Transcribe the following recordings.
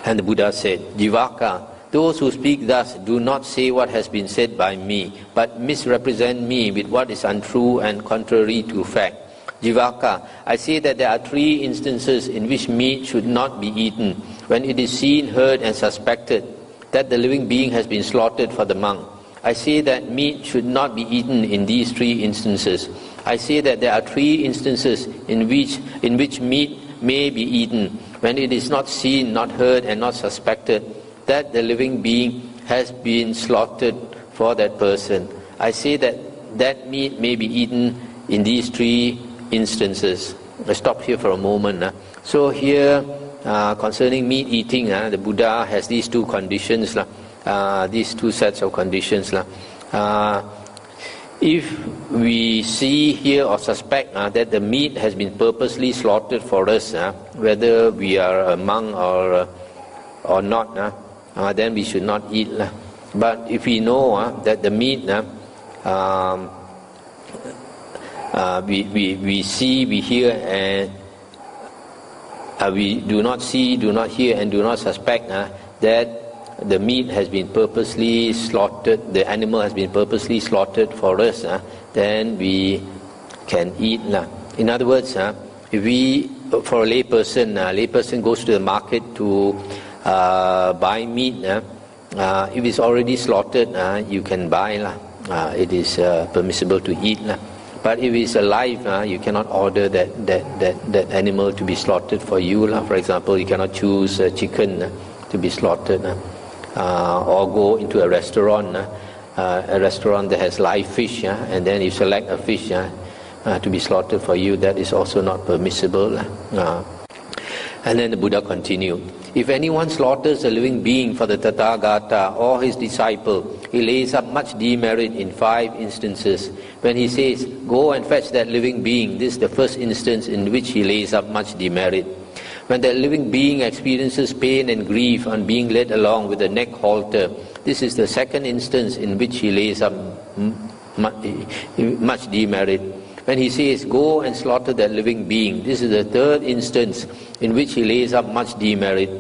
And the Buddha said, Jivaka, those who speak thus do not say what has been said by me, but misrepresent me with what is untrue and contrary to fact. Jivaka, I say that there are 3 instances in which meat should not be eaten, when it is seen, heard and suspected that the living being has been slaughtered for the monk. I say that meat should not be eaten in these 3 instances. I say that there are 3 instances in which meat may be eaten, when it is not seen, not heard and not suspected that the living being has been slaughtered for that person. I say that that meat may be eaten in these 3 instances. I stop here for a moment. So here, concerning meat eating, the Buddha has these 2 conditions, these 2 sets of conditions. If we see here or suspect that the meat has been purposely slaughtered for us, whether we are a monk or not, then we should not eat. But if we know that the meat, we see, we hear, and we do not see, do not hear, and do not suspect that the meat has been purposely slaughtered, the animal has been purposely slaughtered for us, then we can eat. In other words, if we, for a layperson goes to the market to buy meat, if it's already slaughtered, you can buy. It is permissible to eat. But if it's alive, you cannot order that animal to be slaughtered for you. For example, you cannot choose chicken to be slaughtered, or go into a restaurant that has live fish, and then you select a fish to be slaughtered for you. That is also not permissible. And then the Buddha continued, if anyone slaughters a living being for the Tathagata or his disciple, he lays up much demerit in 5 instances. When he says, go and fetch that living being, this is the first instance in which he lays up much demerit. When that living being experiences pain and grief on being led along with a neck halter, this is the second instance in which he lays up much demerit. When he says, go and slaughter that living being, this is the third instance in which he lays up much demerit.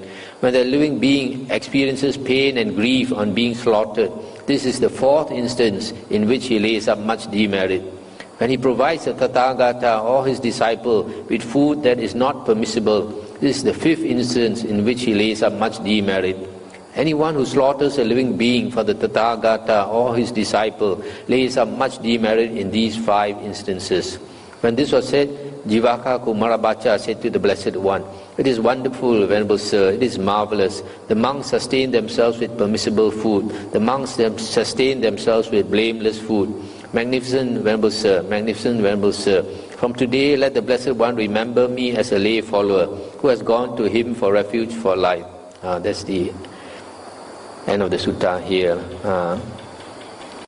When the living being experiences pain and grief on being slaughtered, this is the 4th instance in which he lays up much demerit. When he provides the Tathagata or his disciple with food that is not permissible, this is the 5th instance in which he lays up much demerit. Anyone who slaughters a living being for the Tathagata or his disciple lays up much demerit in these 5 instances. When this was said, Jivaka Kumarabacha said to the Blessed One, it is wonderful, Venerable Sir, it is marvelous. The monks sustain themselves with permissible food. The monks sustain themselves with blameless food. Magnificent, Venerable Sir, magnificent, Venerable Sir. From today, let the Blessed One remember me as a lay follower who has gone to him for refuge for life. That's the end of the sutta here.